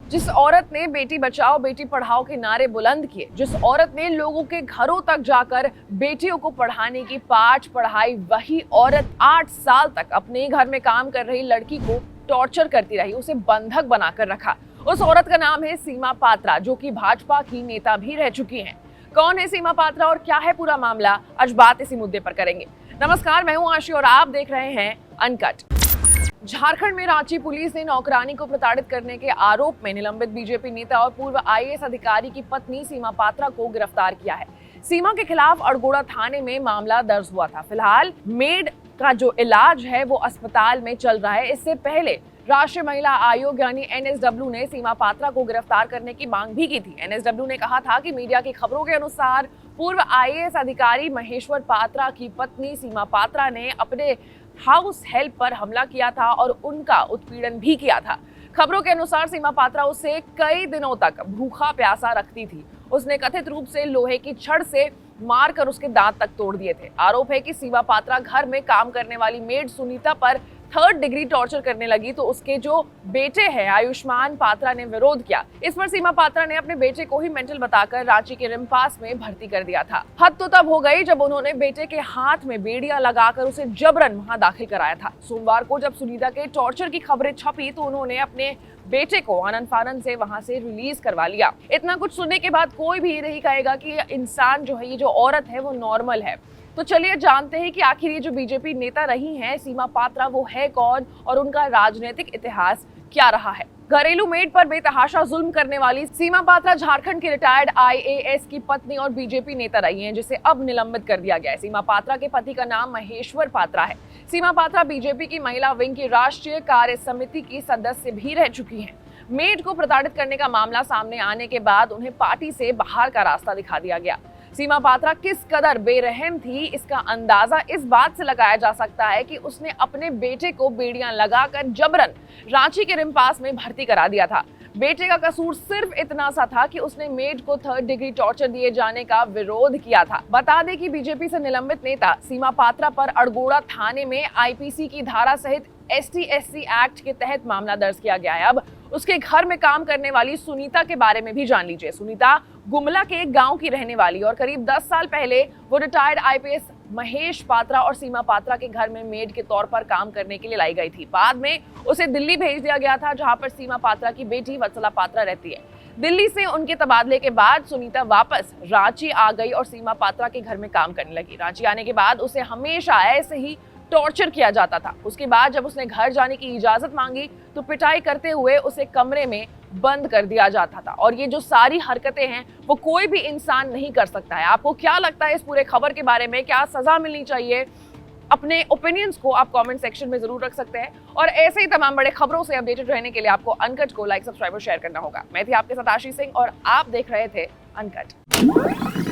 जिस औरत ने बेटी बचाओ बेटी पढ़ाओ के नारे बुलंद किए, जिस औरत ने लोगों के घरों तक जाकर बेटियों को पढ़ाने की पाठ पढ़ाई, वही औरत 8 साल तक अपने घर में काम कर रही लड़की को टॉर्चर करती रही, उसे बंधक बनाकर रखा। उस औरत का नाम है सीमा पात्रा, जो कि भाजपा की नेता भी रह चुकी हैं। कौन है सीमा पात्रा और क्या है पूरा मामला, आज बात इसी मुद्दे पर करेंगे। नमस्कार, मैं हूं आशी और आप देख रहे हैं अनकट। झारखंड में रांची पुलिस ने नौकरानी को प्रताड़ित करने के आरोप में निलंबित बीजेपी नेता और पूर्व आईएएस अधिकारी की पत्नी सीमा पात्रा को गिरफ्तार किया है। सीमा के खिलाफ अड़गोड़ा थाने में मामला दर्ज हुआ था। फिलहाल मेड का जो इलाज है वो अस्पताल में चल रहा है। इससे पहले राष्ट्रीय महिला आयोग यानी एनएसडब्ल्यू ने सीमा पात्रा को गिरफ्तार करने की मांग भी की थी। एनएसडब्ल्यू ने कहा था कि मीडिया की खबरों के अनुसार पूर्व आईएएस अधिकारी महेश्वर पात्रा की पत्नी सीमा पात्रा ने अपने हाउस हेल्प पर हमला किया था और उनका उत्पीड़न भी किया था। खबरों के अनुसार सीमा पात्रा उसे कई दिनों तक भूखा प्यासा रखती थी। उसने कथित रूप से लोहे की छड़ से मारकर उसके दांत तक तोड़ दिए थे। आरोप है कि सीमा पात्रा घर में काम करने वाली मेड सुनीता पर 3rd डिग्री टॉर्चर करने लगी, तो उसके जो बेटे हैं आयुष्मान पात्रा ने विरोध किया। इस पर सीमा पात्रा ने अपने बेटे को ही मेंटल बताकर रांची के रिम्पास में भर्ती कर दिया था। हद तो तब हो गई जब उन्होंने बेटे के हाथ में बेड़ियां लगाकर उसे जबरन वहां दाखिल कराया था। सोमवार को जब सुनीता के टॉर्चर की खबरें छपी तो उन्होंने अपने बेटे को आनंद फानंद से वहां से रिलीज करवा लिया। इतना कुछ सुनने के बाद कोई भी नहीं कहेगा कि ये इंसान जो है, ये जो औरत है वो नॉर्मल है। तो चलिए जानते हैं कि आखिर ये जो बीजेपी नेता रही हैं सीमा पात्रा, वो है कौन और उनका राजनीतिक इतिहास क्या रहा है। घरेलू मेड पर बेतहाशा जुल्म करने वाली सीमा पात्रा झारखंड की रिटायर्ड आईएएस की पत्नी और बीजेपी नेता रही हैं, जिसे अब निलंबित कर दिया गया है। सीमा पात्रा के पति का नाम महेश्वर पात्रा है। सीमा पात्रा बीजेपी की महिला विंग की राष्ट्रीय कार्य समिति की सदस्य भी रह चुकी हैं। मेड को प्रताड़ित करने का मामला सामने आने के बाद उन्हें पार्टी से बाहर का रास्ता दिखा दिया गया। सीमा पात्रा किस कदर बेरहम थी, इसका अंदाजा इस बात से लगाया जा सकता है कि उसने अपने बेटे को बेड़ियां लगाकर जबरन रांची के रिम्पास में भर्ती करा दिया था। बेटे का कसूर सिर्फ इतना सा था कि उसने मेड को 3rd डिग्री टॉर्चर दिए जाने का विरोध किया था। बता दें कि बीजेपी से निलंबित नेता सीमा पात्रा पर अड़गोड़ा थाने में आईपीसी की धारा सहित ST/SC एक्ट के तहत मामला दर्ज किया गया है। अब उसके घर में काम करने वाली सुनीता के बारे में भी जान लीजिए। सुनीता गुमला के एक गांव की रहने वाली और करीब 10 साल पहले वो रिटायर्ड आईपीएस महेश पात्रा और सीमा पात्रा के घर में मेड के तौर पर काम करने के लिए लाई गई थी। बाद में उसे दिल्ली भेज दिया गया था, जहां पर सीमा पात्रा की बेटी वत्सला पात्रा रहती है। दिल्ली से उनके तबादले के बाद सुनीता वापस रांची आ गई और सीमा पात्रा के घर में काम करने लगी। रांची आने के बाद उसे हमेशा ऐसे ही टॉर्चर किया जाता था। उसके बाद जब उसने घर जाने की इजाजत मांगी तो पिटाई करते हुए उसे कमरे में बंद कर दिया जाता था। और ये जो सारी हरकतें हैं वो कोई भी इंसान नहीं कर सकता है। आपको क्या लगता है इस पूरे खबर के बारे में, क्या सजा मिलनी चाहिए? अपने ओपिनियंस को आप कमेंट सेक्शन में जरूर रख सकते हैं और ऐसे ही तमाम बड़े खबरों से अपडेटेड रहने के लिए आपको अनकट को लाइक, सब्सक्राइब और शेयर करना होगा। मैं थी आपके साथ आशी सिंह और आप देख रहे थे अनकट।